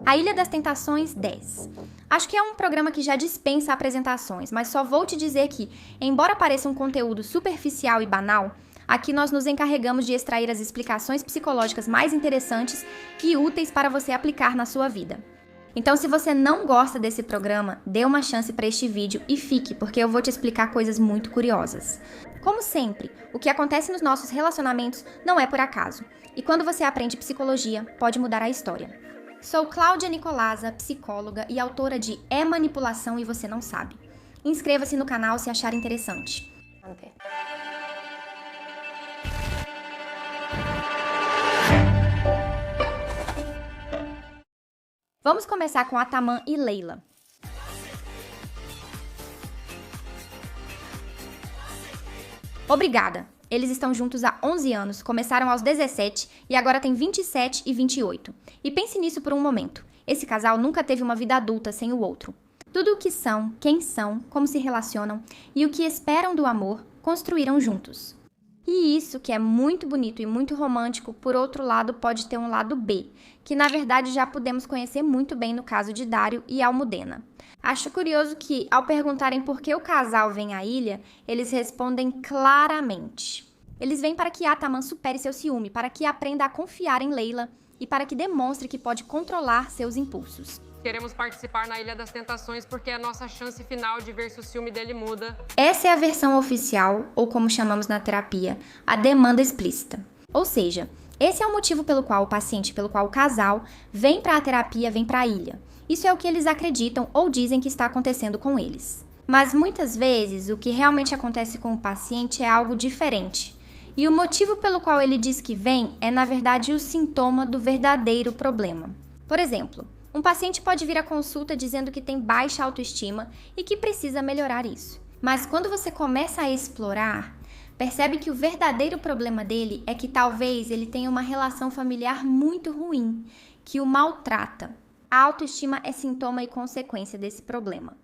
A Ilha das Tentações 10. Acho que é um programa que já dispensa apresentações, mas só vou te dizer que, embora pareça um conteúdo superficial e banal, aqui nós nos encarregamos de extrair as explicações psicológicas mais interessantes e úteis para você aplicar na sua vida. Então, se você não gosta desse programa, dê uma chance para este vídeo e fique, porque eu vou te explicar coisas muito curiosas. Como sempre, o que acontece nos nossos relacionamentos não é por acaso. E quando você aprende psicologia, pode mudar a história. Sou Cláudia Nicolasa, psicóloga e autora de É Manipulação e Você Não Sabe. Inscreva-se no canal se achar interessante. Vamos começar com Ataman e Leila. Obrigada! Eles estão juntos há 11 anos, começaram aos 17 e agora têm 27 e 28. E pense nisso por um momento. Esse casal nunca teve uma vida adulta sem o outro. Tudo o que são, quem são, como se relacionam e o que esperam do amor, construíram juntos. E isso, que é muito bonito e muito romântico, por outro lado pode ter um lado B, que na verdade já podemos conhecer muito bem no caso de Dário e Almudena. Acho curioso que, ao perguntarem por que o casal vem à ilha, eles respondem claramente. Eles vêm para que Ataman supere seu ciúme, para que aprenda a confiar em Leila e para que demonstre que pode controlar seus impulsos. Queremos participar na Ilha das Tentações porque é a nossa chance final de ver se o ciúme dele muda. Essa é a versão oficial, ou como chamamos na terapia, a demanda explícita. Ou seja, esse é o motivo pelo qual o paciente, pelo qual o casal, vem para a terapia, vem para a ilha. Isso é o que eles acreditam ou dizem que está acontecendo com eles. Mas muitas vezes, o que realmente acontece com o paciente é algo diferente. E o motivo pelo qual ele diz que vem é, na verdade, o sintoma do verdadeiro problema. Por exemplo, um paciente pode vir à consulta dizendo que tem baixa autoestima e que precisa melhorar isso. Mas quando você começa a explorar, percebe que o verdadeiro problema dele é que talvez ele tenha uma relação familiar muito ruim, que o maltrata. A autoestima é sintoma e consequência desse problema.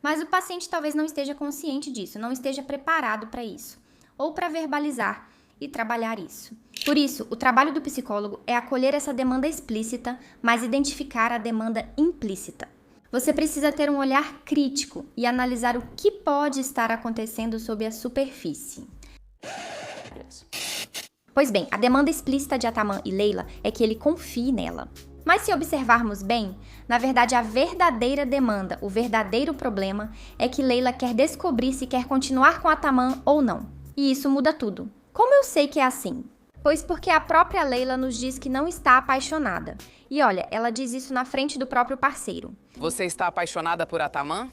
Mas o paciente talvez não esteja consciente disso, não esteja preparado para isso, ou para verbalizar e trabalhar isso. Por isso, o trabalho do psicólogo é acolher essa demanda explícita, mas identificar a demanda implícita. Você precisa ter um olhar crítico e analisar o que pode estar acontecendo sob a superfície. Pois bem, a demanda explícita de Ataman e Leila é que ele confie nela. Mas se observarmos bem, na verdade a verdadeira demanda, o verdadeiro problema, é que Leila quer descobrir se quer continuar com Ataman ou não. E isso muda tudo. Como eu sei que é assim? Pois porque a própria Leila nos diz que não está apaixonada. E olha, ela diz isso na frente do próprio parceiro. Você está apaixonada por Ataman?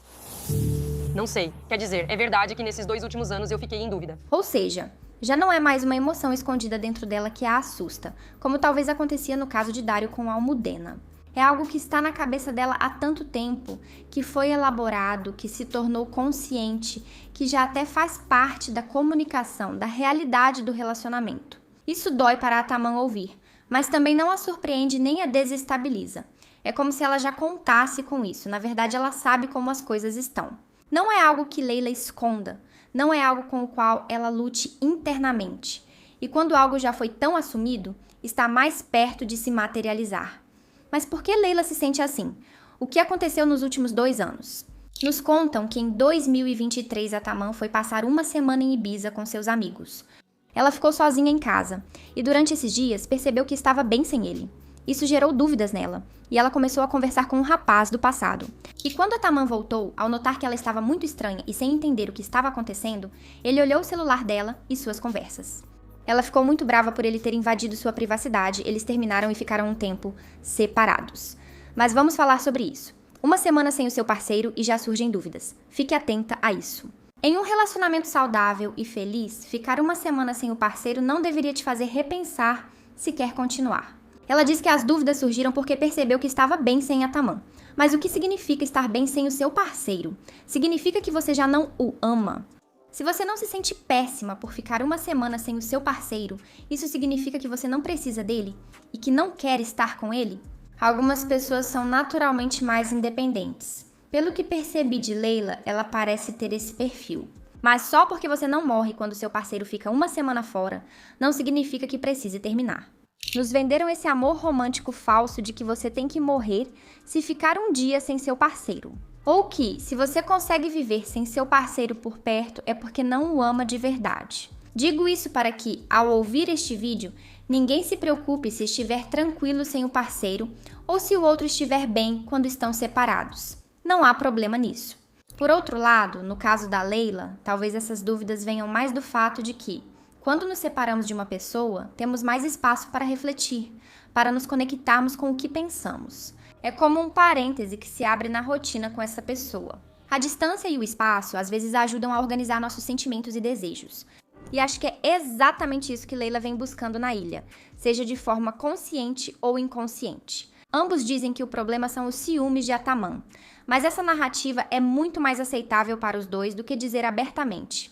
Não sei. Quer dizer, é verdade que nesses 2 últimos anos eu fiquei em dúvida. Ou seja, já não é mais uma emoção escondida dentro dela que a assusta, como talvez acontecia no caso de Dário com Almudena. É algo que está na cabeça dela há tanto tempo, que foi elaborado, que se tornou consciente, que já até faz parte da comunicação, da realidade do relacionamento. Isso dói para Ataman ouvir, mas também não a surpreende nem a desestabiliza. É como se ela já contasse com isso, na verdade ela sabe como as coisas estão. Não é algo que Leila esconda, não é algo com o qual ela lute internamente. E quando algo já foi tão assumido, está mais perto de se materializar. Mas por que Leila se sente assim? O que aconteceu nos últimos 2 anos? Nos contam que em 2023 Ataman foi passar uma semana em Ibiza com seus amigos. Ela ficou sozinha em casa e durante esses dias percebeu que estava bem sem ele. Isso gerou dúvidas nela e ela começou a conversar com um rapaz do passado. E quando Ataman voltou, ao notar que ela estava muito estranha e sem entender o que estava acontecendo, ele olhou o celular dela e suas conversas. Ela ficou muito brava por ele ter invadido sua privacidade, eles terminaram e ficaram um tempo separados. Mas vamos falar sobre isso. Uma semana sem o seu parceiro e já surgem dúvidas. Fique atenta a isso. Em um relacionamento saudável e feliz, ficar uma semana sem o parceiro não deveria te fazer repensar se quer continuar. Ela diz que as dúvidas surgiram porque percebeu que estava bem sem Ataman. Mas o que significa estar bem sem o seu parceiro? Significa que você já não o ama. Se você não se sente péssima por ficar uma semana sem o seu parceiro, isso significa que você não precisa dele e que não quer estar com ele? Algumas pessoas são naturalmente mais independentes. Pelo que percebi de Leila, ela parece ter esse perfil. Mas só porque você não morre quando seu parceiro fica uma semana fora, não significa que precise terminar. Nos venderam esse amor romântico falso de que você tem que morrer se ficar um dia sem seu parceiro. Ou que, se você consegue viver sem seu parceiro por perto, é porque não o ama de verdade. Digo isso para que, ao ouvir este vídeo, ninguém se preocupe se estiver tranquilo sem o parceiro ou se o outro estiver bem quando estão separados. Não há problema nisso. Por outro lado, no caso da Leila, talvez essas dúvidas venham mais do fato de que, quando nos separamos de uma pessoa, temos mais espaço para refletir, para nos conectarmos com o que pensamos. É como um parêntese que se abre na rotina com essa pessoa. A distância e o espaço às vezes ajudam a organizar nossos sentimentos e desejos. E acho que é exatamente isso que Leila vem buscando na ilha, seja de forma consciente ou inconsciente. Ambos dizem que o problema são os ciúmes de Atamã, mas essa narrativa é muito mais aceitável para os dois do que dizer abertamente: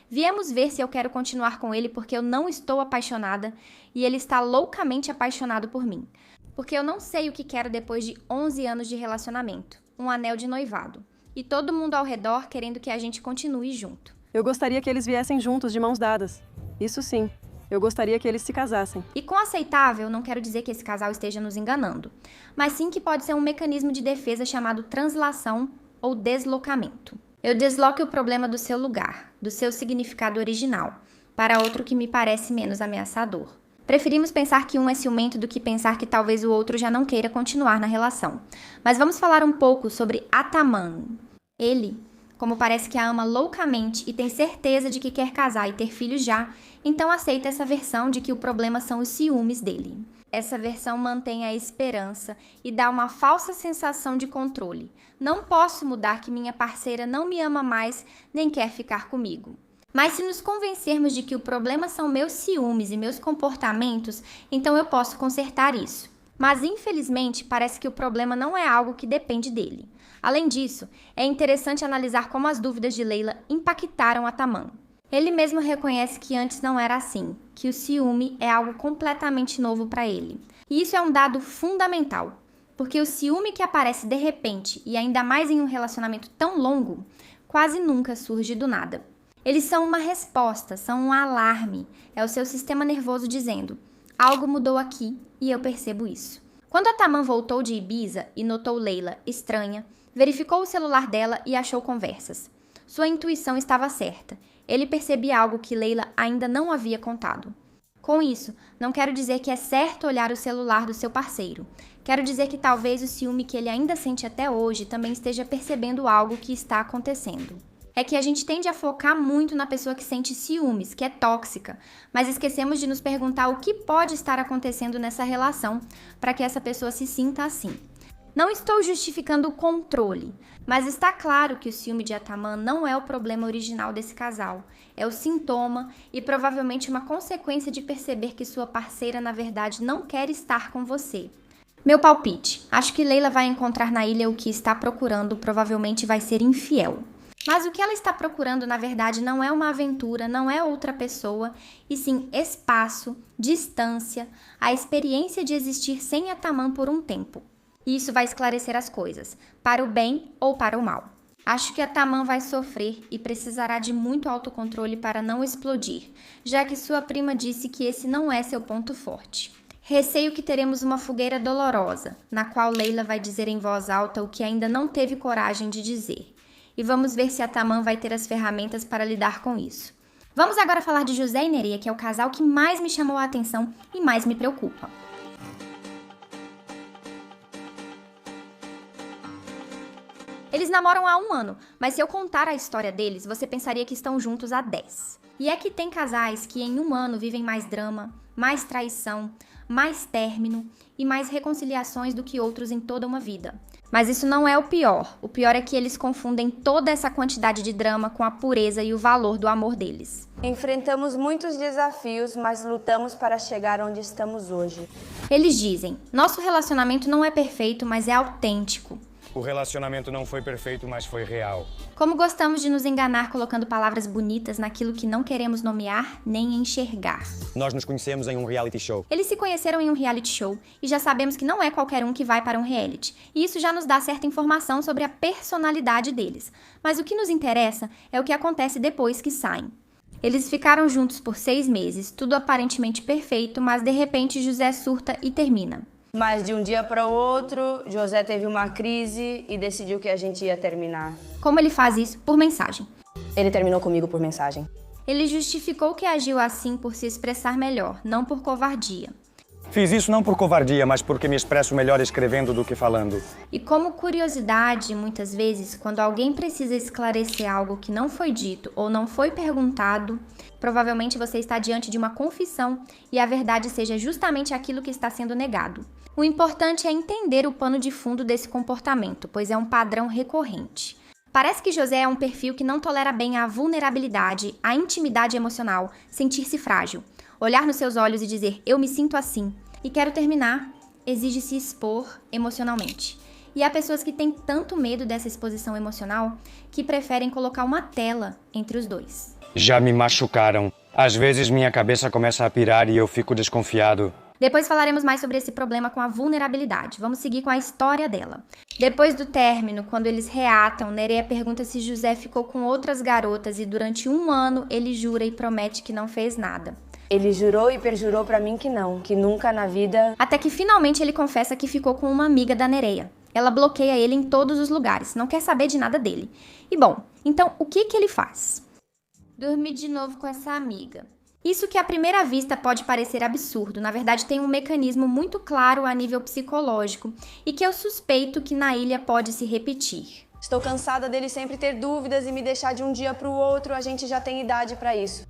viemos ver se eu quero continuar com ele porque eu não estou apaixonada e ele está loucamente apaixonado por mim. Porque eu não sei o que quero depois de 11 anos de relacionamento, um anel de noivado, e todo mundo ao redor querendo que a gente continue junto. Eu gostaria que eles viessem juntos de mãos dadas. Isso sim. Eu gostaria que eles se casassem. E com aceitável, não quero dizer que esse casal esteja nos enganando, mas sim que pode ser um mecanismo de defesa chamado translação ou deslocamento. Eu desloco o problema do seu lugar, do seu significado original, para outro que me parece menos ameaçador. Preferimos pensar que um é ciumento do que pensar que talvez o outro já não queira continuar na relação. Mas vamos falar um pouco sobre Atamã. Ele, como parece que a ama loucamente e tem certeza de que quer casar e ter filhos já, então aceita essa versão de que o problema são os ciúmes dele. Essa versão mantém a esperança e dá uma falsa sensação de controle. Não posso mudar que minha parceira não me ama mais nem quer ficar comigo. Mas se nos convencermos de que o problema são meus ciúmes e meus comportamentos, então eu posso consertar isso. Mas infelizmente parece que o problema não é algo que depende dele. Além disso, é interessante analisar como as dúvidas de Leila impactaram Atamã. Ele mesmo reconhece que antes não era assim, que o ciúme é algo completamente novo para ele. E isso é um dado fundamental, porque o ciúme que aparece de repente, e ainda mais em um relacionamento tão longo, quase nunca surge do nada. Eles são uma resposta, são um alarme. É o seu sistema nervoso dizendo: algo mudou aqui e eu percebo isso. Quando Atamã voltou de Ibiza e notou Leila estranha, verificou o celular dela e achou conversas. Sua intuição estava certa. Ele percebia algo que Leila ainda não havia contado. Com isso, não quero dizer que é certo olhar o celular do seu parceiro. Quero dizer que talvez o ciúme que ele ainda sente até hoje também esteja percebendo algo que está acontecendo. É que a gente tende a focar muito na pessoa que sente ciúmes, que é tóxica, mas esquecemos de nos perguntar o que pode estar acontecendo nessa relação para que essa pessoa se sinta assim. Não estou justificando o controle, mas está claro que o ciúme de Atamã não é o problema original desse casal. É o sintoma e provavelmente uma consequência de perceber que sua parceira, na verdade, não quer estar com você. Meu palpite: acho que Leila vai encontrar na ilha o que está procurando, provavelmente vai ser infiel. Mas o que ela está procurando, na verdade, não é uma aventura, não é outra pessoa, e sim espaço, distância, a experiência de existir sem Atamã por um tempo. E isso vai esclarecer as coisas, para o bem ou para o mal. Acho que Atamã vai sofrer e precisará de muito autocontrole para não explodir, já que sua prima disse que esse não é seu ponto forte. Receio que teremos uma fogueira dolorosa, na qual Leila vai dizer em voz alta o que ainda não teve coragem de dizer. E vamos ver se Atamã vai ter as ferramentas para lidar com isso. Vamos agora falar de José e Nereia, que é o casal que mais me chamou a atenção e mais me preocupa. Eles namoram há 1 ano, mas se eu contar a história deles, você pensaria que estão juntos há 10. E é que tem casais que em 1 ano vivem mais drama, mais traição, mais término e mais reconciliações do que outros em toda uma vida. Mas isso não é o pior. O pior é que eles confundem toda essa quantidade de drama com a pureza e o valor do amor deles. Enfrentamos muitos desafios, mas lutamos para chegar onde estamos hoje. Eles dizem: nosso relacionamento não é perfeito, mas é autêntico. O relacionamento não foi perfeito, mas foi real. Como gostamos de nos enganar colocando palavras bonitas naquilo que não queremos nomear nem enxergar. Nós nos conhecemos em um reality show. Eles se conheceram em um reality show e já sabemos que não é qualquer um que vai para um reality. E isso já nos dá certa informação sobre a personalidade deles. Mas o que nos interessa é o que acontece depois que saem. Eles ficaram juntos por 6 meses, tudo aparentemente perfeito, mas de repente José surta e termina. Mas de um dia para o outro, José teve uma crise e decidiu que a gente ia terminar. Como ele faz isso? Por mensagem. Ele terminou comigo por mensagem. Ele justificou que agiu assim por se expressar melhor, não por covardia. Fiz isso não por covardia, mas porque me expresso melhor escrevendo do que falando. E como curiosidade, muitas vezes, quando alguém precisa esclarecer algo que não foi dito ou não foi perguntado, provavelmente você está diante de uma confissão e a verdade seja justamente aquilo que está sendo negado. O importante é entender o pano de fundo desse comportamento, pois é um padrão recorrente. Parece que José é um perfil que não tolera bem a vulnerabilidade, a intimidade emocional, sentir-se frágil. Olhar nos seus olhos e dizer, eu me sinto assim. E quero terminar, exige se expor emocionalmente. E há pessoas que têm tanto medo dessa exposição emocional que preferem colocar uma tela entre os dois. Já me machucaram. Às vezes minha cabeça começa a pirar e eu fico desconfiado. Depois falaremos mais sobre esse problema com a vulnerabilidade. Vamos seguir com a história dela. Depois do término, quando eles reatam, Nereia pergunta se José ficou com outras garotas e durante 1 ano ele jura e promete que não fez nada. Ele jurou e perjurou pra mim que não, que nunca na vida... Até que finalmente ele confessa que ficou com uma amiga da Nereia. Ela bloqueia ele em todos os lugares, não quer saber de nada dele. E bom, então o que ele faz? Dormir de novo com essa amiga. Isso que à primeira vista pode parecer absurdo, na verdade tem um mecanismo muito claro a nível psicológico e que eu suspeito que na ilha pode se repetir. Estou cansada dele sempre ter dúvidas e me deixar de um dia pro outro, a gente já tem idade pra isso.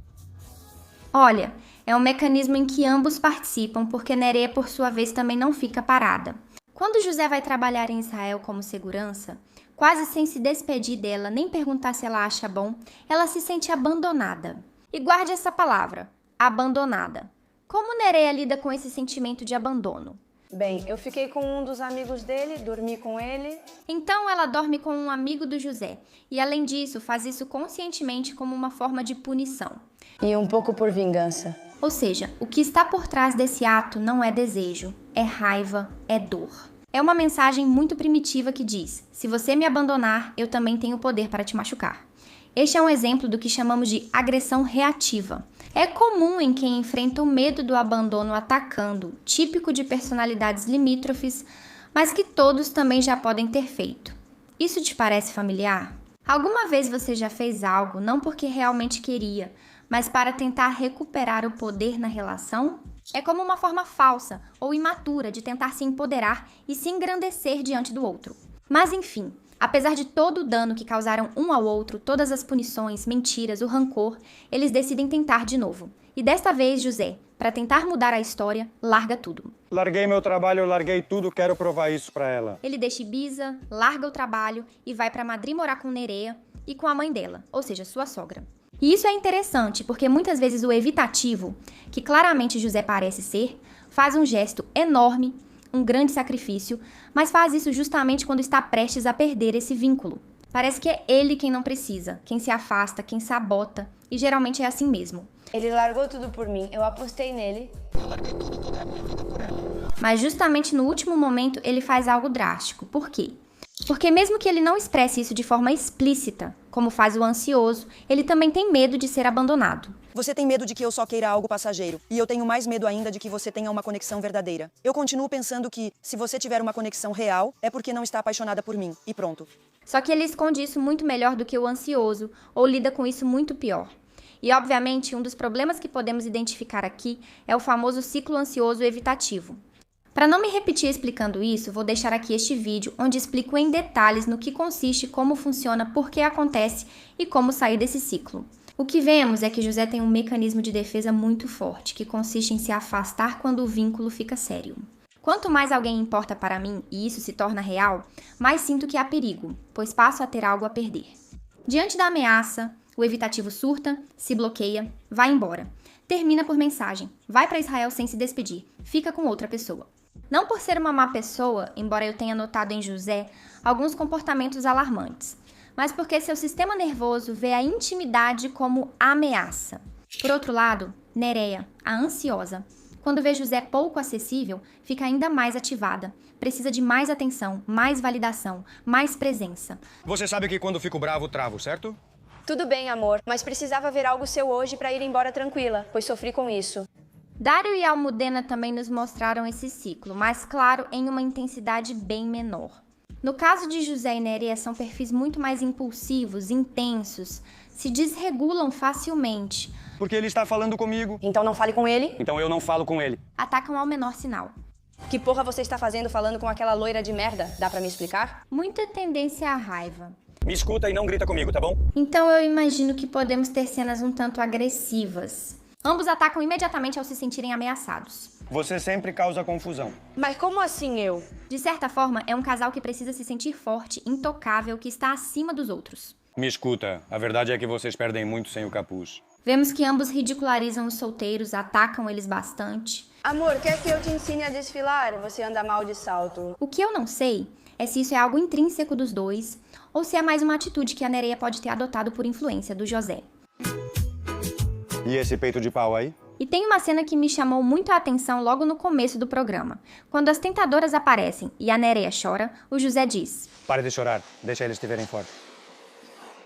Olha, é um mecanismo em que ambos participam, porque Nereia, por sua vez, também não fica parada. Quando José vai trabalhar em Israel como segurança, quase sem se despedir dela, nem perguntar se ela acha bom, ela se sente abandonada. E guarde essa palavra, abandonada. Como Nereia lida com esse sentimento de abandono? Bem, eu fiquei com um dos amigos dele, dormi com ele. Então ela dorme com um amigo do José, e além disso, faz isso conscientemente como uma forma de punição. E um pouco por vingança. Ou seja, o que está por trás desse ato não é desejo, é raiva, é dor. É uma mensagem muito primitiva que diz, se você me abandonar, eu também tenho poder para te machucar. Este é um exemplo do que chamamos de agressão reativa. É comum em quem enfrenta o medo do abandono atacando, típico de personalidades limítrofes, mas que todos também já podem ter feito. Isso te parece familiar? Alguma vez você já fez algo não porque realmente queria, mas para tentar recuperar o poder na relação? É como uma forma falsa ou imatura de tentar se empoderar e se engrandecer diante do outro. Mas enfim, apesar de todo o dano que causaram um ao outro, todas as punições, mentiras, o rancor, eles decidem tentar de novo. E desta vez, José, para tentar mudar a história, larga tudo. Larguei meu trabalho, larguei tudo, quero provar isso pra ela. Ele deixa Ibiza, larga o trabalho e vai para Madrid morar com Nereia e com a mãe dela, ou seja, sua sogra. E isso é interessante porque muitas vezes o evitativo, que claramente José parece ser, faz um gesto enorme, um grande sacrifício, mas faz isso justamente quando está prestes a perder esse vínculo. Parece que é ele quem não precisa, quem se afasta, quem sabota, e geralmente é assim mesmo. Ele largou tudo por mim, eu apostei nele. Mas justamente no último momento ele faz algo drástico. Por quê? Porque mesmo que ele não expresse isso de forma explícita, como faz o ansioso, ele também tem medo de ser abandonado. Você tem medo de que eu só queira algo passageiro, e eu tenho mais medo ainda de que você tenha uma conexão verdadeira. Eu continuo pensando que, se você tiver uma conexão real, é porque não está apaixonada por mim, e pronto. Só que ele esconde isso muito melhor do que o ansioso, ou lida com isso muito pior. E, obviamente, um dos problemas que podemos identificar aqui é o famoso ciclo ansioso evitativo. Para não me repetir explicando isso, vou deixar aqui este vídeo onde explico em detalhes no que consiste, como funciona, por que acontece e como sair desse ciclo. O que vemos é que José tem um mecanismo de defesa muito forte, que consiste em se afastar quando o vínculo fica sério. Quanto mais alguém importa para mim e isso se torna real, mais sinto que há perigo, pois passo a ter algo a perder. Diante da ameaça, o evitativo surta, se bloqueia, vai embora. Termina por mensagem, vai para Israel sem se despedir, fica com outra pessoa. Não por ser uma má pessoa, embora eu tenha notado em José alguns comportamentos alarmantes, mas porque seu sistema nervoso vê a intimidade como ameaça. Por outro lado, Nereia, a ansiosa, quando vê José pouco acessível, fica ainda mais ativada. Precisa de mais atenção, mais validação, mais presença. Você sabe que quando fico bravo, travo, certo? Tudo bem, amor, mas precisava ver algo seu hoje para ir embora tranquila, pois sofri com isso. Dário e Almudena também nos mostraram esse ciclo, mas claro, em uma intensidade bem menor. No caso de José e Nereia, são perfis muito mais impulsivos, intensos, se desregulam facilmente, Porque ele está falando comigo. Então não fale com ele. Então eu não falo com ele. atacam ao menor sinal. Que porra você está fazendo falando com aquela loira de merda? Dá pra me explicar? Muita tendência à raiva. Me escuta e não grita comigo, tá bom? Então eu imagino que podemos ter cenas um tanto agressivas. Ambos atacam imediatamente ao se sentirem ameaçados. Você sempre causa confusão. Mas como assim eu? De certa forma, é um casal que precisa se sentir forte, intocável, que está acima dos outros. Me escuta, a verdade é que vocês perdem muito sem o capuz. Vemos que ambos ridicularizam os solteiros, atacam eles bastante. Amor, quer que eu te ensine a desfilar? Você anda mal de salto. O que eu não sei é se isso é algo intrínseco dos dois ou se é mais uma atitude que a Nereia pode ter adotado por influência do José. E esse peito de pau aí? E tem uma cena que me chamou muito a atenção logo no começo do programa. Quando as tentadoras aparecem e a Nereia chora, o José diz: Pare de chorar, deixa eles estiverem fora.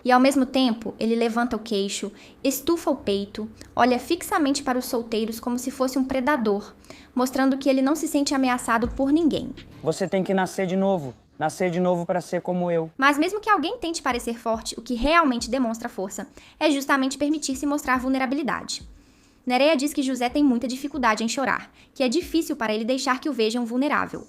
E ao mesmo tempo, ele levanta o queixo, estufa o peito, olha fixamente para os solteiros como se fosse um predador, mostrando que ele não se sente ameaçado por ninguém. Você tem que nascer de novo. Nascer de novo para ser como eu. Mas mesmo que alguém tente parecer forte, o que realmente demonstra força é justamente permitir-se mostrar vulnerabilidade. Nereia diz que José tem muita dificuldade em chorar, que é difícil para ele deixar que o vejam vulnerável.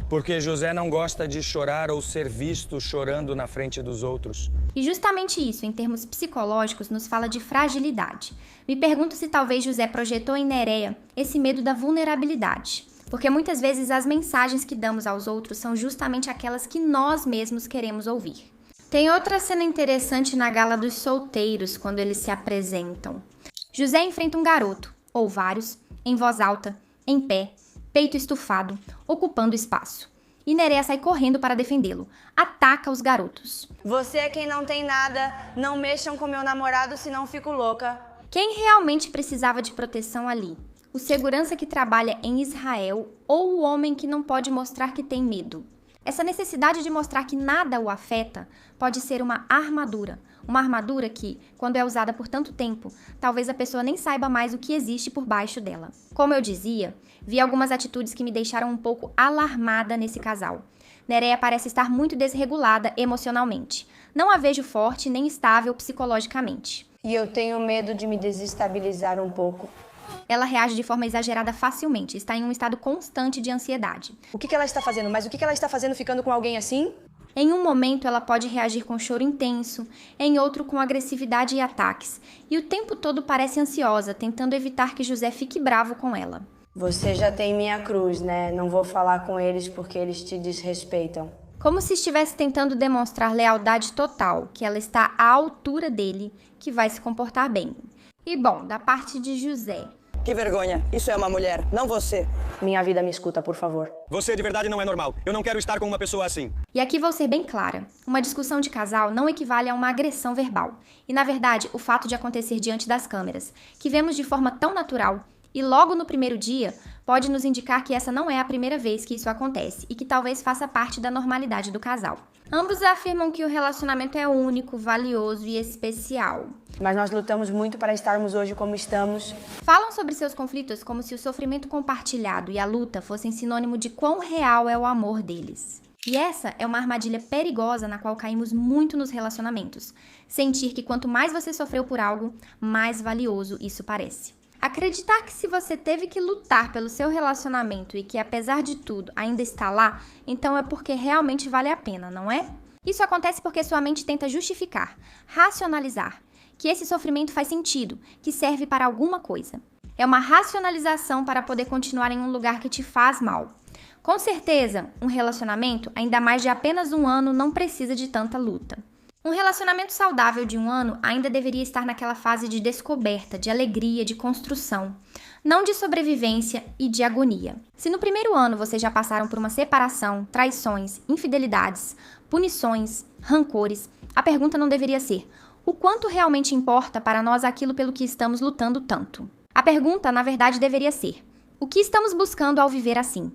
Porque José não gosta de chorar ou ser visto chorando na frente dos outros. E justamente isso, em termos psicológicos, nos fala de fragilidade. Me pergunto se talvez José projetou em Nereia esse medo da vulnerabilidade. Porque muitas vezes as mensagens que damos aos outros são justamente aquelas que nós mesmos queremos ouvir. Tem outra cena interessante na gala dos solteiros, quando eles se apresentam. José enfrenta um garoto, ou vários, em voz alta, em pé, peito estufado, ocupando espaço. E Nereia sai correndo para defendê-lo. Ataca os garotos. Você é quem não tem nada. Não mexam com meu namorado, senão fico louca. Quem realmente precisava de proteção ali? O segurança que trabalha em Israel ou o homem que não pode mostrar que tem medo? Essa necessidade de mostrar que nada o afeta pode ser uma armadura que, quando é usada por tanto tempo, talvez a pessoa nem saiba mais o que existe por baixo dela. Como eu dizia, vi algumas atitudes que me deixaram um pouco alarmada nesse casal. Nereia parece estar muito desregulada emocionalmente. Não a vejo forte nem estável psicologicamente. E eu tenho medo de me desestabilizar um pouco. Ela reage de forma exagerada facilmente, está em um estado constante de ansiedade. O que ela está fazendo? Mas o que ela está fazendo ficando com alguém assim? Em um momento, ela pode reagir com choro intenso, em outro com agressividade e ataques. E o tempo todo parece ansiosa, tentando evitar que José fique bravo com ela. Você já tem minha cruz, né? Não vou falar com eles porque eles te desrespeitam. Como se estivesse tentando demonstrar lealdade total, que ela está à altura dele, que vai se comportar bem. E bom, da parte de José. Que vergonha. Isso é uma mulher, não você. Minha vida, me escuta, por favor. Você de verdade não é normal. Eu não quero estar com uma pessoa assim. E aqui vou ser bem clara. Uma discussão de casal não equivale a uma agressão verbal. E, na verdade, o fato de acontecer diante das câmeras, que vemos de forma tão natural, e logo no primeiro dia, pode nos indicar que essa não é a primeira vez que isso acontece e que talvez faça parte da normalidade do casal. Ambos afirmam que o relacionamento é único, valioso e especial. Mas nós lutamos muito para estarmos hoje como estamos. Falam sobre seus conflitos como se o sofrimento compartilhado e a luta fossem sinônimo de quão real é o amor deles. E essa é uma armadilha perigosa na qual caímos muito nos relacionamentos. Sentir que quanto mais você sofreu por algo, mais valioso isso parece. Acreditar que se você teve que lutar pelo seu relacionamento e que, apesar de tudo, ainda está lá, então é porque realmente vale a pena, não é? Isso acontece porque sua mente tenta justificar, racionalizar, que esse sofrimento faz sentido, que serve para alguma coisa. É uma racionalização para poder continuar em um lugar que te faz mal. Com certeza, um relacionamento, ainda mais de apenas 1 ano, não precisa de tanta luta. Um relacionamento saudável de 1 ano ainda deveria estar naquela fase de descoberta, de alegria, de construção, não de sobrevivência e de agonia. Se no primeiro ano vocês já passaram por uma separação, traições, infidelidades, punições, rancores, a pergunta não deveria ser: o quanto realmente importa para nós aquilo pelo que estamos lutando tanto? A pergunta, na verdade, deveria ser: o que estamos buscando ao viver assim?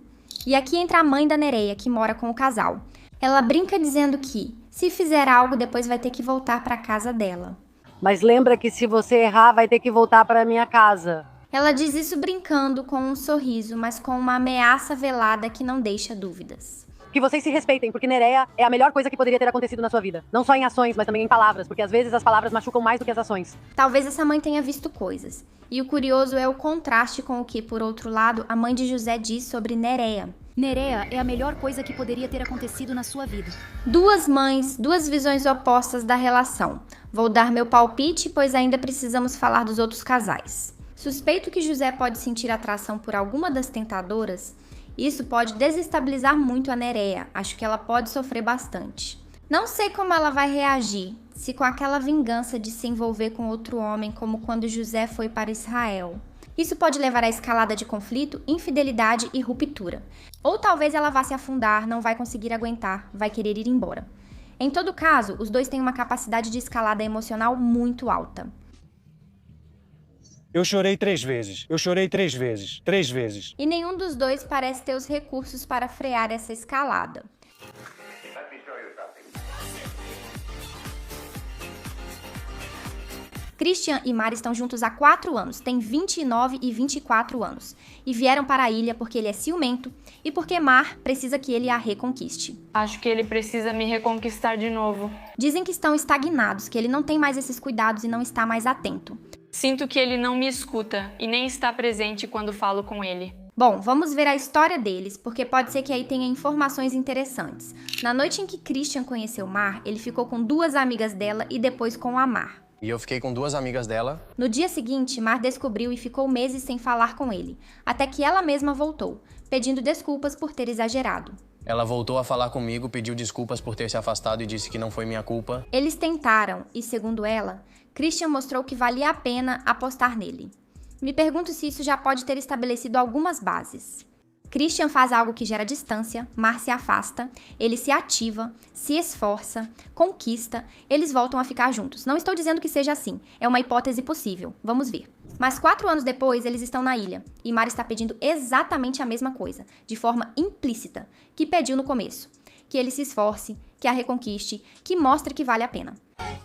E aqui entra a mãe da Nereia, que mora com o casal. Ela brinca dizendo que, Se fizer algo, depois vai ter que voltar para a casa dela. Mas lembra que se você errar, vai ter que voltar para minha casa. Ela diz isso brincando com um sorriso, mas com uma ameaça velada que não deixa dúvidas. Que vocês se respeitem, porque Nereia é a melhor coisa que poderia ter acontecido na sua vida. Não só em ações, mas também em palavras, porque às vezes as palavras machucam mais do que as ações. Talvez essa mãe tenha visto coisas. E o curioso é o contraste com o que, por outro lado, a mãe de José diz sobre Nereia. Nereia é a melhor coisa que poderia ter acontecido na sua vida. Duas mães, duas visões opostas da relação. Vou dar meu palpite, pois ainda precisamos falar dos outros casais. Suspeito que José pode sentir atração por alguma das tentadoras. Isso pode desestabilizar muito a Nereia. Acho que ela pode sofrer bastante. Não sei como ela vai reagir, se com aquela vingança de se envolver com outro homem, como quando José foi para Israel. Isso pode levar à escalada de conflito, infidelidade e ruptura. Ou talvez ela vá se afundar, não vai conseguir aguentar, vai querer ir embora. Em todo caso, os dois têm uma capacidade de escalada emocional muito alta. Eu chorei 3 vezes. Eu chorei 3 vezes. 3 vezes. E nenhum dos dois parece ter os recursos para frear essa escalada. Christian e Mar estão juntos há 4 anos, têm 29 e 24 anos. E vieram para a ilha porque ele é ciumento e porque Mar precisa que ele a reconquiste. Acho que ele precisa me reconquistar de novo. Dizem que estão estagnados, que ele não tem mais esses cuidados e não está mais atento. Sinto que ele não me escuta e nem está presente quando falo com ele. Bom, vamos ver a história deles, porque pode ser que aí tenha informações interessantes. Na noite em que Christian conheceu Mar, ele ficou com 2 amigas dela e depois com a Mar. E eu fiquei com 2 amigas dela. No dia seguinte, Mar descobriu e ficou meses sem falar com ele, até que ela mesma voltou, pedindo desculpas por ter exagerado. Ela voltou a falar comigo, pediu desculpas por ter se afastado e disse que não foi minha culpa. Eles tentaram e, segundo ela, Christian mostrou que valia a pena apostar nele. Me pergunto se isso já pode ter estabelecido algumas bases. Christian faz algo que gera distância, Mar se afasta, ele se ativa, se esforça, conquista, eles voltam a ficar juntos. Não estou dizendo que seja assim, é uma hipótese possível, vamos ver. Mas 4 anos depois, eles estão na ilha, e Mar está pedindo exatamente a mesma coisa, de forma implícita, que pediu no começo. Que ele se esforce, que a reconquiste, que mostre que vale a pena.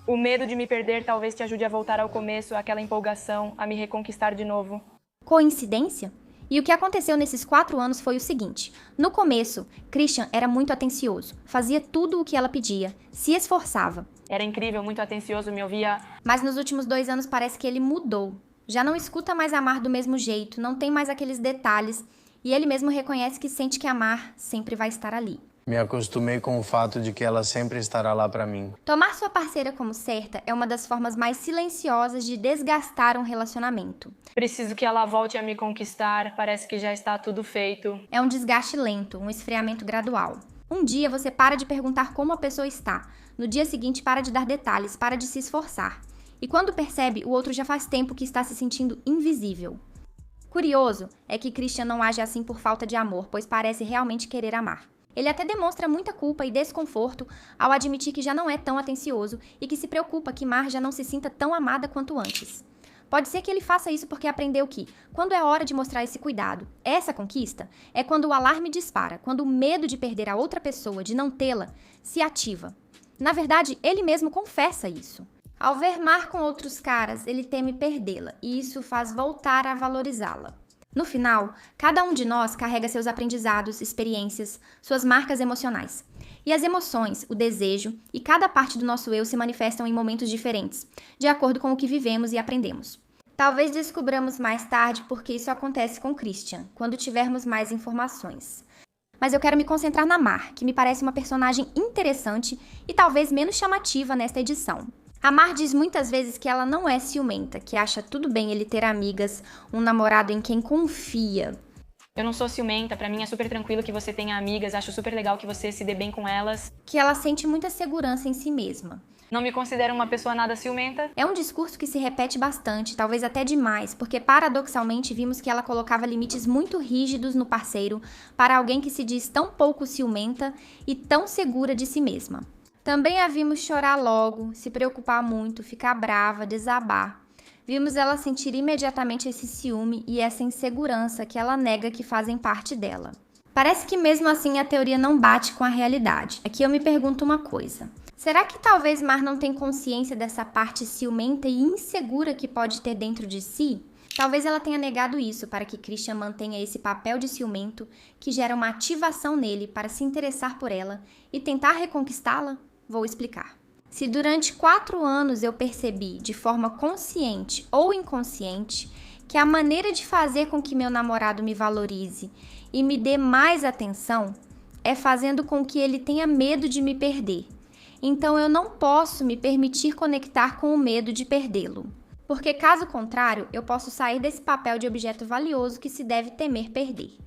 O medo de me perder talvez te ajude a voltar ao começo, àquela empolgação, a me reconquistar de novo. Coincidência? E o que aconteceu nesses 4 anos foi o seguinte. No começo, Christian era muito atencioso, fazia tudo o que ela pedia, se esforçava. Era incrível, muito atencioso, me ouvia... Mas nos últimos 2 anos parece que ele mudou. Já não escuta mais a Mar do mesmo jeito, não tem mais aqueles detalhes, e ele mesmo reconhece que sente que a Mar sempre vai estar ali. Me acostumei com o fato de que ela sempre estará lá pra mim. Tomar sua parceira como certa é uma das formas mais silenciosas de desgastar um relacionamento. Preciso que ela volte a me conquistar, parece que já está tudo feito. É um desgaste lento, um esfriamento gradual. Um dia você para de perguntar como a pessoa está, no dia seguinte para de dar detalhes, para de se esforçar. E quando percebe, o outro já faz tempo que está se sentindo invisível. Curioso é que Christian não age assim por falta de amor, pois parece realmente querer amar. Ele até demonstra muita culpa e desconforto ao admitir que já não é tão atencioso e que se preocupa que Mar já não se sinta tão amada quanto antes. Pode ser que ele faça isso porque aprendeu que, quando é hora de mostrar esse cuidado, essa conquista, é quando o alarme dispara, quando o medo de perder a outra pessoa, de não tê-la, se ativa. Na verdade, ele mesmo confessa isso. Ao ver Mar com outros caras, ele teme perdê-la e isso faz voltar a valorizá-la. No final, cada um de nós carrega seus aprendizados, experiências, suas marcas emocionais. E as emoções, o desejo e cada parte do nosso eu se manifestam em momentos diferentes, de acordo com o que vivemos e aprendemos. Talvez descubramos mais tarde porque isso acontece com Christian, quando tivermos mais informações. Mas eu quero me concentrar na Mar, que me parece uma personagem interessante e talvez menos chamativa nesta edição. A Mar diz muitas vezes que ela não é ciumenta, que acha tudo bem ele ter amigas, um namorado em quem confia. Eu não sou ciumenta, pra mim é super tranquilo que você tenha amigas, acho super legal que você se dê bem com elas. Que ela sente muita segurança em si mesma. Não me considero uma pessoa nada ciumenta. É um discurso que se repete bastante, talvez até demais, porque paradoxalmente vimos que ela colocava limites muito rígidos no parceiro para alguém que se diz tão pouco ciumenta e tão segura de si mesma. Também a vimos chorar logo, se preocupar muito, ficar brava, desabar. Vimos ela sentir imediatamente esse ciúme e essa insegurança que ela nega que fazem parte dela. Parece que mesmo assim a teoria não bate com a realidade. Aqui eu me pergunto uma coisa. Será que talvez Mar não tenha consciência dessa parte ciumenta e insegura que pode ter dentro de si? Talvez ela tenha negado isso para que Christian mantenha esse papel de ciumento que gera uma ativação nele para se interessar por ela e tentar reconquistá-la? Vou explicar. Se durante 4 anos eu percebi, de forma consciente ou inconsciente, que a maneira de fazer com que meu namorado me valorize e me dê mais atenção é fazendo com que ele tenha medo de me perder. Então eu não posso me permitir conectar com o medo de perdê-lo. Porque caso contrário, eu posso sair desse papel de objeto valioso que se deve temer perder.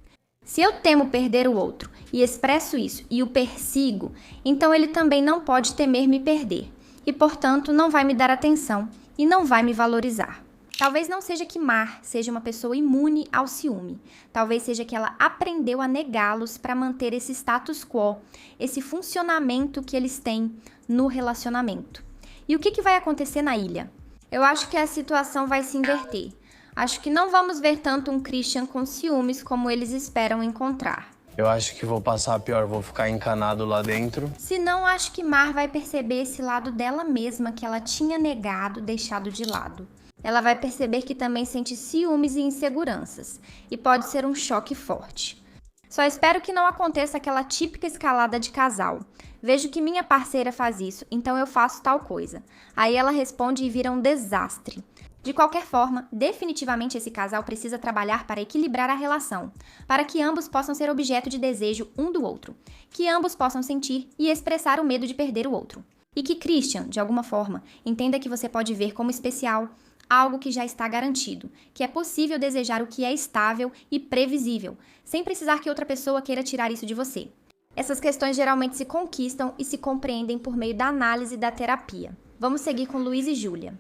Se eu temo perder o outro e expresso isso e o persigo, então ele também não pode temer me perder e, portanto, não vai me dar atenção e não vai me valorizar. Talvez não seja que Mar seja uma pessoa imune ao ciúme. Talvez seja que ela aprendeu a negá-los para manter esse status quo, esse funcionamento que eles têm no relacionamento. E o que vai acontecer na ilha? Eu acho que a situação vai se inverter. Acho que não vamos ver tanto um Christian com ciúmes como eles esperam encontrar. Eu acho que vou passar pior, vou ficar encanado lá dentro. Se não, acho que Mar vai perceber esse lado dela mesma que ela tinha negado, deixado de lado. Ela vai perceber que também sente ciúmes e inseguranças, e pode ser um choque forte. Só espero que não aconteça aquela típica escalada de casal. Vejo que minha parceira faz isso, então eu faço tal coisa. Aí ela responde e vira um desastre. De qualquer forma, definitivamente esse casal precisa trabalhar para equilibrar a relação, para que ambos possam ser objeto de desejo um do outro, que ambos possam sentir e expressar o medo de perder o outro. E que Christian, de alguma forma, entenda que você pode ver como especial algo que já está garantido, que é possível desejar o que é estável e previsível, sem precisar que outra pessoa queira tirar isso de você. Essas questões geralmente se conquistam e se compreendem por meio da análise e da terapia. Vamos seguir com Luiz e Júlia.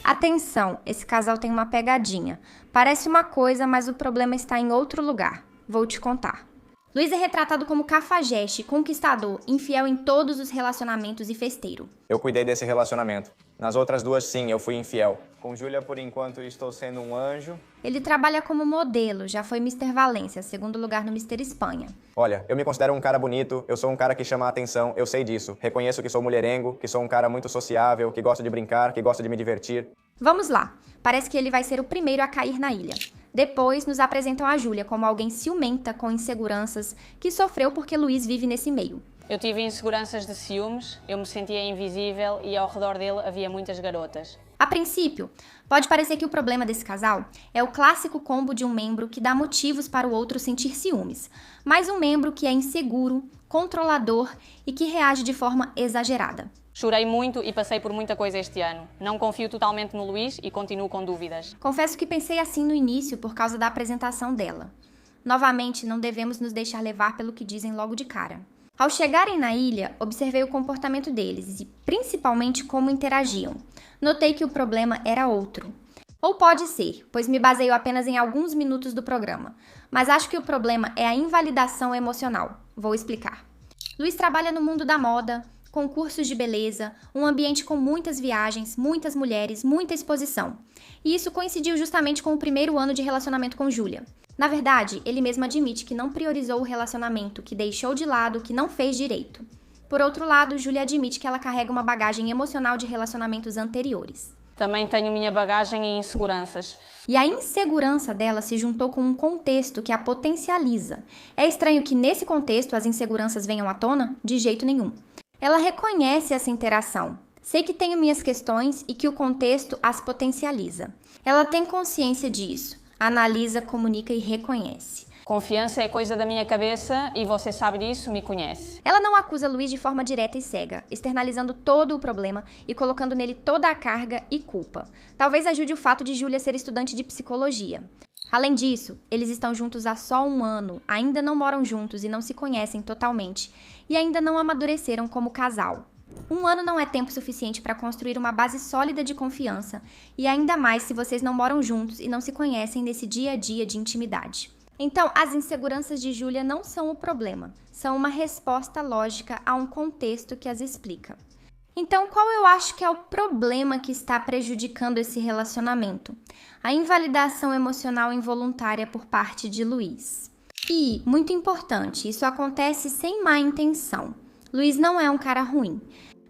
Atenção, esse casal tem uma pegadinha. Parece uma coisa, mas o problema está em outro lugar. Vou te contar. Luiz é retratado como cafajeste, conquistador, infiel em todos os relacionamentos e festeiro. Eu cuidei desse relacionamento. Nas outras duas, sim, eu fui infiel. Com Júlia, por enquanto, estou sendo um anjo. Ele trabalha como modelo, já foi Mr. Valência, segundo lugar no Mr. Espanha. Olha, eu me considero um cara bonito, eu sou um cara que chama a atenção, eu sei disso. Reconheço que sou mulherengo, que sou um cara muito sociável, que gosta de brincar, que gosta de me divertir. Vamos lá, parece que ele vai ser o primeiro a cair na ilha. Depois, nos apresentam a Júlia como alguém ciumenta, com inseguranças, que sofreu porque Luiz vive nesse meio. Eu tive inseguranças de ciúmes, eu me sentia invisível e ao redor dele havia muitas garotas. A princípio, pode parecer que o problema desse casal é o clássico combo de um membro que dá motivos para o outro sentir ciúmes, mas um membro que é inseguro, controlador e que reage de forma exagerada. Chorei muito e passei por muita coisa este ano. Não confio totalmente no Luiz e continuo com dúvidas. Confesso que pensei assim no início por causa da apresentação dela. Novamente, não devemos nos deixar levar pelo que dizem logo de cara. Ao chegarem na ilha, observei o comportamento deles e, principalmente, como interagiam. Notei que o problema era outro. Ou pode ser, pois me baseio apenas em alguns minutos do programa. Mas acho que o problema é a invalidação emocional. Vou explicar. Luiz trabalha no mundo da moda, concursos de beleza, um ambiente com muitas viagens, muitas mulheres, muita exposição. E isso coincidiu justamente com o primeiro ano de relacionamento com Júlia. Na verdade, ele mesmo admite que não priorizou o relacionamento, que deixou de lado, que não fez direito. Por outro lado, Júlia admite que ela carrega uma bagagem emocional de relacionamentos anteriores. Também tenho minha bagagem e inseguranças. E a insegurança dela se juntou com um contexto que a potencializa. É estranho que nesse contexto as inseguranças venham à tona? De jeito nenhum. Ela reconhece essa interação. Sei que tenho minhas questões e que o contexto as potencializa. Ela tem consciência disso. Analisa, comunica e reconhece. Confiança é coisa da minha cabeça e você sabe disso, me conhece. Ela não acusa Luiz de forma direta e cega, externalizando todo o problema e colocando nele toda a carga e culpa. Talvez ajude o fato de Júlia ser estudante de psicologia. Além disso, eles estão juntos há só 1 ano, ainda não moram juntos e não se conhecem totalmente, e ainda não amadureceram como casal. 1 ano não é tempo suficiente para construir uma base sólida de confiança, e ainda mais se vocês não moram juntos e não se conhecem nesse dia a dia de intimidade. Então, as inseguranças de Júlia não são o problema, são uma resposta lógica a um contexto que as explica. Então, qual eu acho que é o problema que está prejudicando esse relacionamento? A invalidação emocional involuntária por parte de Luiz. E, muito importante, isso acontece sem má intenção. Luiz não é um cara ruim.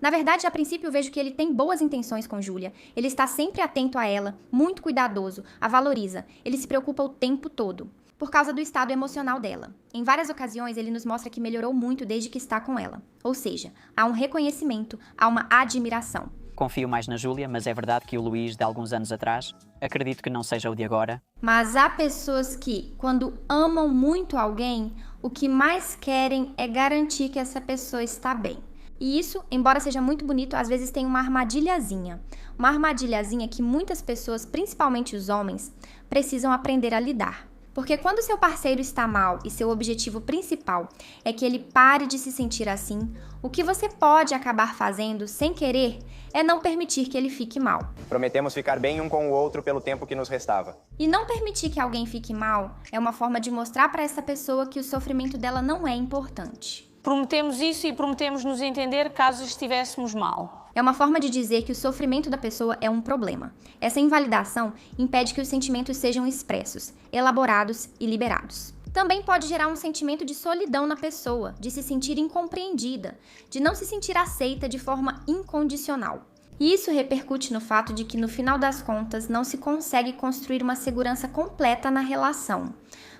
Na verdade, a princípio, eu vejo que ele tem boas intenções com Júlia. Ele está sempre atento a ela, muito cuidadoso, a valoriza. Ele se preocupa o tempo todo, por causa do estado emocional dela. Em várias ocasiões, ele nos mostra que melhorou muito desde que está com ela. Ou seja, há um reconhecimento, há uma admiração. Confio mais na Júlia, mas é verdade que o Luiz de alguns anos atrás, acredito que não seja o de agora. Mas há pessoas que, quando amam muito alguém, o que mais querem é garantir que essa pessoa está bem. E isso, embora seja muito bonito, às vezes tem uma armadilhazinha. Uma armadilhazinha que muitas pessoas, principalmente os homens, precisam aprender a lidar. Porque quando seu parceiro está mal e seu objetivo principal é que ele pare de se sentir assim, o que você pode acabar fazendo, sem querer, é não permitir que ele fique mal. Prometemos ficar bem um com o outro pelo tempo que nos restava. E não permitir que alguém fique mal é uma forma de mostrar para essa pessoa que o sofrimento dela não é importante. Prometemos isso e prometemos nos entender caso estivéssemos mal. É uma forma de dizer que o sofrimento da pessoa é um problema. Essa invalidação impede que os sentimentos sejam expressos, elaborados e liberados. Também pode gerar um sentimento de solidão na pessoa, de se sentir incompreendida, de não se sentir aceita de forma incondicional. E isso repercute no fato de que, no final das contas, não se consegue construir uma segurança completa na relação.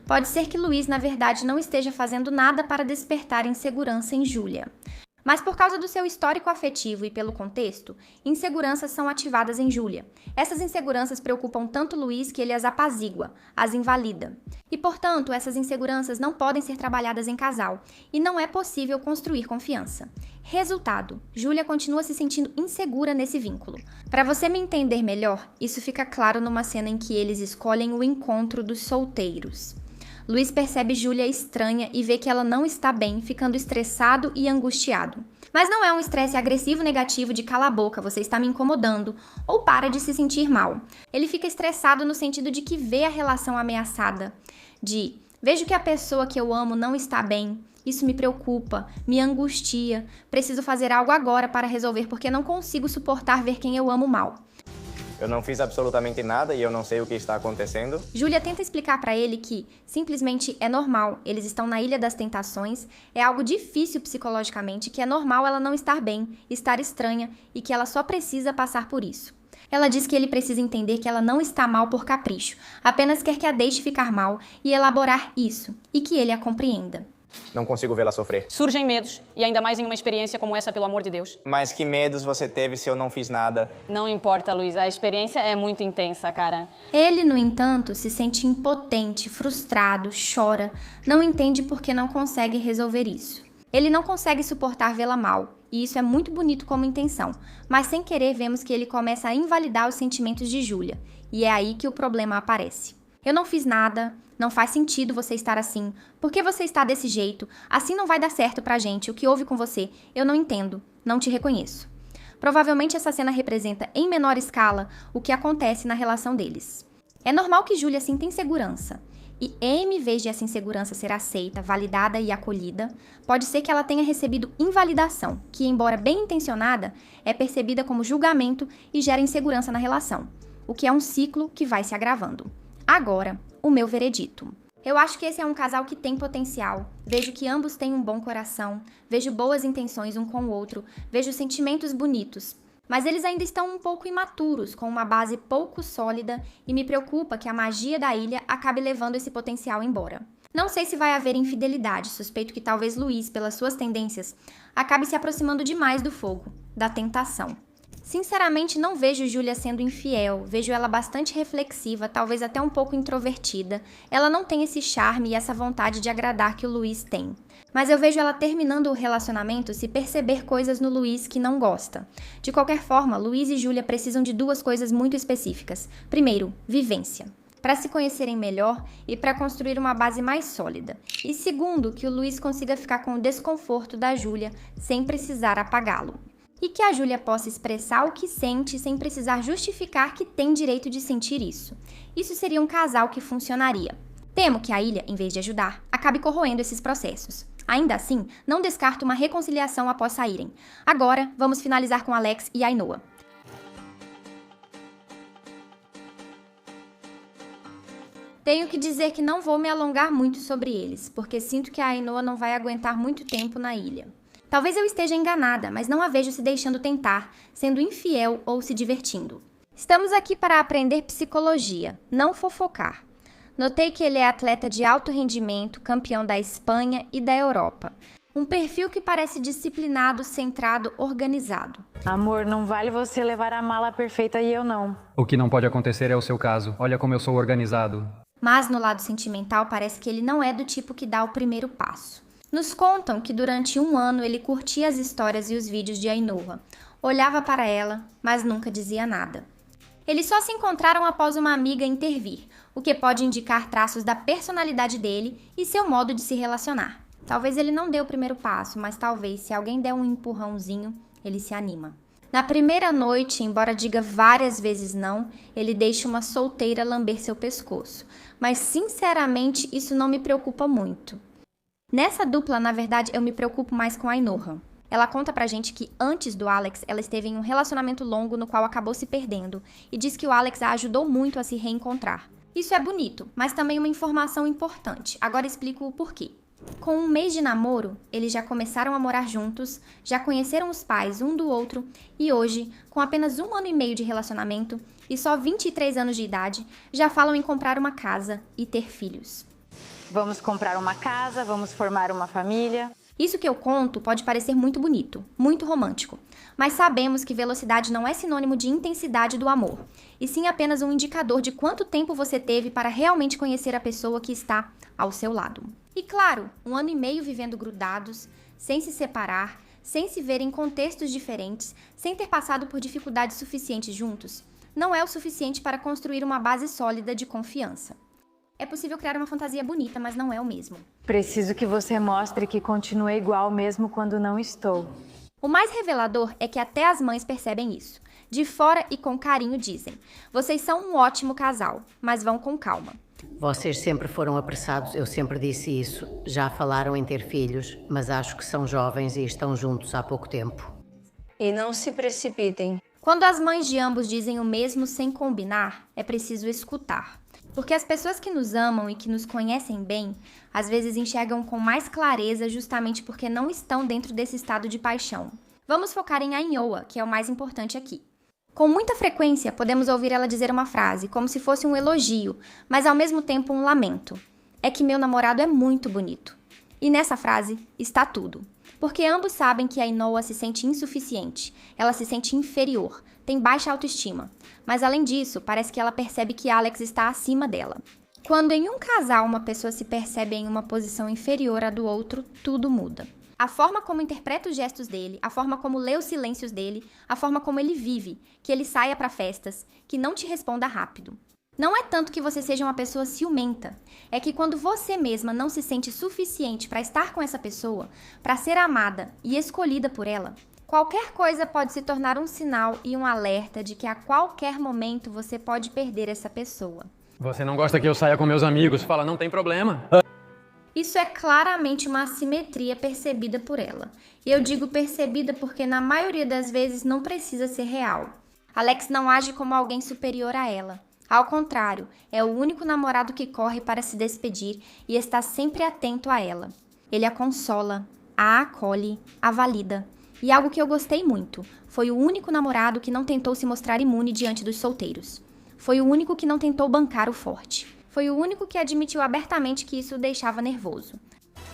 Pode ser que Luiz, na verdade, não esteja fazendo nada para despertar insegurança em Júlia. Mas por causa do seu histórico afetivo e pelo contexto, inseguranças são ativadas em Júlia. Essas inseguranças preocupam tanto Luiz que ele as apazigua, as invalida. E, portanto, essas inseguranças não podem ser trabalhadas em casal e não é possível construir confiança. Resultado, Júlia continua se sentindo insegura nesse vínculo. Para você me entender melhor, isso fica claro numa cena em que eles escolhem o encontro dos solteiros. Luiz percebe Júlia estranha e vê que ela não está bem, ficando estressado e angustiado. Mas não é um estresse agressivo negativo de cala a boca, você está me incomodando, ou para de se sentir mal. Ele fica estressado no sentido de que vê a relação ameaçada, de vejo que a pessoa que eu amo não está bem, isso me preocupa, me angustia, preciso fazer algo agora para resolver porque não consigo suportar ver quem eu amo mal. Eu não fiz absolutamente nada e eu não sei o que está acontecendo. Júlia tenta explicar para ele que simplesmente é normal, eles estão na Ilha das Tentações, é algo difícil psicologicamente, que é normal ela não estar bem, estar estranha e que ela só precisa passar por isso. Ela diz que ele precisa entender que ela não está mal por capricho, apenas quer que a deixe ficar mal e elaborar isso, e que ele a compreenda. Não consigo vê-la sofrer. Surgem medos, e ainda mais em uma experiência como essa, pelo amor de Deus. Mas que medos você teve se eu não fiz nada? Não importa, Luiz, a experiência é muito intensa, cara. Ele, no entanto, se sente impotente, frustrado, chora, não entende por que não consegue resolver isso. Ele não consegue suportar vê-la mal, e isso é muito bonito como intenção, mas sem querer vemos que ele começa a invalidar os sentimentos de Júlia, e é aí que o problema aparece. Eu não fiz nada, não faz sentido você estar assim, por que você está desse jeito, assim não vai dar certo pra gente, o que houve com você, eu não entendo, não te reconheço. Provavelmente essa cena representa, em menor escala, o que acontece na relação deles. É normal que Júlia sinta insegurança, e em vez de essa insegurança ser aceita, validada e acolhida, pode ser que ela tenha recebido invalidação, que, embora bem intencionada, é percebida como julgamento e gera insegurança na relação, o que é um ciclo que vai se agravando. Agora, o meu veredito. Eu acho que esse é um casal que tem potencial. Vejo que ambos têm um bom coração, vejo boas intenções um com o outro, vejo sentimentos bonitos. Mas eles ainda estão um pouco imaturos, com uma base pouco sólida, e me preocupa que a magia da ilha acabe levando esse potencial embora. Não sei se vai haver infidelidade, suspeito que talvez Luiz, pelas suas tendências, acabe se aproximando demais do fogo, da tentação. Sinceramente, não vejo Júlia sendo infiel, vejo ela bastante reflexiva, talvez até um pouco introvertida. Ela não tem esse charme e essa vontade de agradar que o Luiz tem. Mas eu vejo ela terminando o relacionamento se perceber coisas no Luiz que não gosta. De qualquer forma, Luiz e Júlia precisam de duas coisas muito específicas. Primeiro, vivência, para se conhecerem melhor e para construir uma base mais sólida. E segundo, que o Luiz consiga ficar com o desconforto da Júlia sem precisar apagá-lo. E que a Júlia possa expressar o que sente sem precisar justificar que tem direito de sentir isso. Isso seria um casal que funcionaria. Temo que a ilha, em vez de ajudar, acabe corroendo esses processos. Ainda assim, não descarto uma reconciliação após saírem. Agora, vamos finalizar com Alex e Ainhoa. Tenho que dizer que não vou me alongar muito sobre eles, porque sinto que a Ainhoa não vai aguentar muito tempo na ilha. Talvez eu esteja enganada, mas não a vejo se deixando tentar, sendo infiel ou se divertindo. Estamos aqui para aprender psicologia, não fofocar. Notei que ele é atleta de alto rendimento, campeão da Espanha e da Europa. Um perfil que parece disciplinado, centrado, organizado. Amor, não vale você levar a mala perfeita e eu não. O que não pode acontecer é o seu caso. Olha como eu sou organizado. Mas no lado sentimental parece que ele não é do tipo que dá o primeiro passo. Nos contam que durante 1 ano ele curtia as histórias e os vídeos de Ainhoa. Olhava para ela, mas nunca dizia nada. Eles só se encontraram após uma amiga intervir, o que pode indicar traços da personalidade dele e seu modo de se relacionar. Talvez ele não dê o primeiro passo, mas talvez, se alguém der um empurrãozinho, ele se anima. Na primeira noite, embora diga várias vezes não, ele deixa uma solteira lamber seu pescoço. Mas, sinceramente, isso não me preocupa muito. Nessa dupla, na verdade, eu me preocupo mais com a Ainhoa. Ela conta pra gente que antes do Alex, ela esteve em um relacionamento longo no qual acabou se perdendo e diz que o Alex a ajudou muito a se reencontrar. Isso é bonito, mas também uma informação importante. Agora explico o porquê. Com 1 mês de namoro, eles já começaram a morar juntos, já conheceram os pais um do outro e hoje, com apenas 1 ano e meio de relacionamento e só 23 anos de idade, já falam em comprar uma casa e ter filhos. Vamos comprar uma casa, vamos formar uma família. Isso que eu conto pode parecer muito bonito, muito romântico, mas sabemos que velocidade não é sinônimo de intensidade do amor, e sim apenas um indicador de quanto tempo você teve para realmente conhecer a pessoa que está ao seu lado. E claro, 1 ano e meio vivendo grudados, sem se separar, sem se ver em contextos diferentes, sem ter passado por dificuldades suficientes juntos, não é o suficiente para construir uma base sólida de confiança. É possível criar uma fantasia bonita, mas não é o mesmo. Preciso que você mostre que continua igual mesmo quando não estou. O mais revelador é que até as mães percebem isso. De fora e com carinho dizem: vocês são um ótimo casal, mas vão com calma. Vocês sempre foram apressados, eu sempre disse isso. Já falaram em ter filhos, mas acho que são jovens e estão juntos há pouco tempo. E não se precipitem. Quando as mães de ambos dizem o mesmo sem combinar, é preciso escutar. Porque as pessoas que nos amam e que nos conhecem bem, às vezes enxergam com mais clareza justamente porque não estão dentro desse estado de paixão. Vamos focar em Ainhoa, que é o mais importante aqui. Com muita frequência, podemos ouvir ela dizer uma frase, como se fosse um elogio, mas ao mesmo tempo um lamento. É que meu namorado é muito bonito. E nessa frase está tudo. Porque ambos sabem que Ainhoa se sente insuficiente, ela se sente inferior, tem baixa autoestima. Mas além disso, parece que ela percebe que Alex está acima dela. Quando em um casal uma pessoa se percebe em uma posição inferior à do outro, tudo muda. A forma como interpreta os gestos dele, a forma como lê os silêncios dele, a forma como ele vive, que ele saia para festas, que não te responda rápido. Não é tanto que você seja uma pessoa ciumenta, é que quando você mesma não se sente suficiente para estar com essa pessoa, para ser amada e escolhida por ela, qualquer coisa pode se tornar um sinal e um alerta de que a qualquer momento você pode perder essa pessoa. Você não gosta que eu saia com meus amigos? Fala, não tem problema. Isso é claramente uma assimetria percebida por ela. E eu digo percebida porque na maioria das vezes não precisa ser real. Alex não age como alguém superior a ela. Ao contrário, é o único namorado que corre para se despedir e está sempre atento a ela. Ele a consola, a acolhe, a valida. E algo que eu gostei muito, foi o único namorado que não tentou se mostrar imune diante dos solteiros. Foi o único que não tentou bancar o forte. Foi o único que admitiu abertamente que isso o deixava nervoso.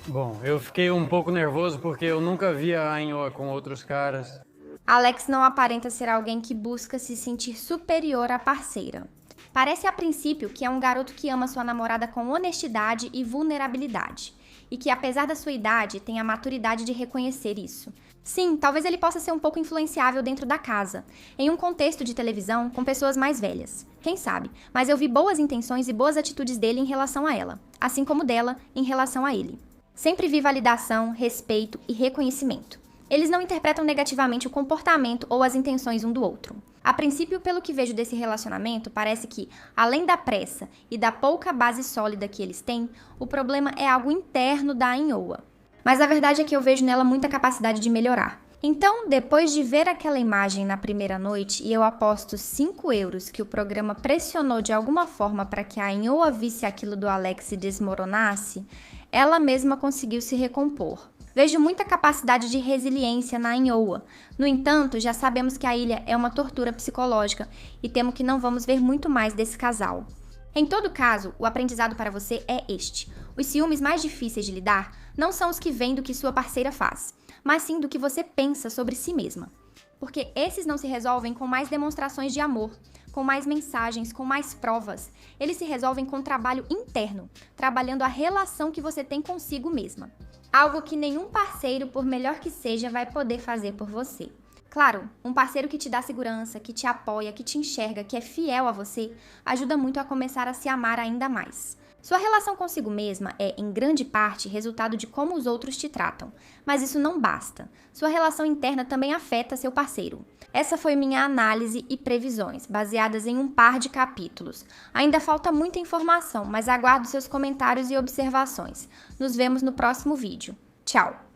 Bom, eu fiquei um pouco nervoso porque eu nunca vi a Ainhoa com outros caras. Alex não aparenta ser alguém que busca se sentir superior à parceira. Parece a princípio que é um garoto que ama sua namorada com honestidade e vulnerabilidade. E que, apesar da sua idade, tem a maturidade de reconhecer isso. Sim, talvez ele possa ser um pouco influenciável dentro da casa, em um contexto de televisão com pessoas mais velhas. Quem sabe? Mas eu vi boas intenções e boas atitudes dele em relação a ela, assim como dela em relação a ele. Sempre vi validação, respeito e reconhecimento. Eles não interpretam negativamente o comportamento ou as intenções um do outro. A princípio, pelo que vejo desse relacionamento, parece que, além da pressa e da pouca base sólida que eles têm, o problema é algo interno da Ainhoa. Mas a verdade é que eu vejo nela muita capacidade de melhorar. Então, depois de ver aquela imagem na primeira noite, e eu aposto 5 euros que o programa pressionou de alguma forma para que a Ainhoa visse aquilo do Alex e desmoronasse, ela mesma conseguiu se recompor. Vejo muita capacidade de resiliência na Ainhoa. No entanto, já sabemos que a ilha é uma tortura psicológica e temo que não vamos ver muito mais desse casal. Em todo caso, o aprendizado para você é este. Os ciúmes mais difíceis de lidar não são os que vêm do que sua parceira faz, mas sim do que você pensa sobre si mesma. Porque esses não se resolvem com mais demonstrações de amor, com mais mensagens, com mais provas. Eles se resolvem com trabalho interno, trabalhando a relação que você tem consigo mesma. Algo que nenhum parceiro, por melhor que seja, vai poder fazer por você. Claro, um parceiro que te dá segurança, que te apoia, que te enxerga, que é fiel a você, ajuda muito a começar a se amar ainda mais. Sua relação consigo mesma é, em grande parte, resultado de como os outros te tratam. Mas isso não basta. Sua relação interna também afeta seu parceiro. Essa foi minha análise e previsões, baseadas em um par de capítulos. Ainda falta muita informação, mas aguardo seus comentários e observações. Nos vemos no próximo vídeo. Tchau!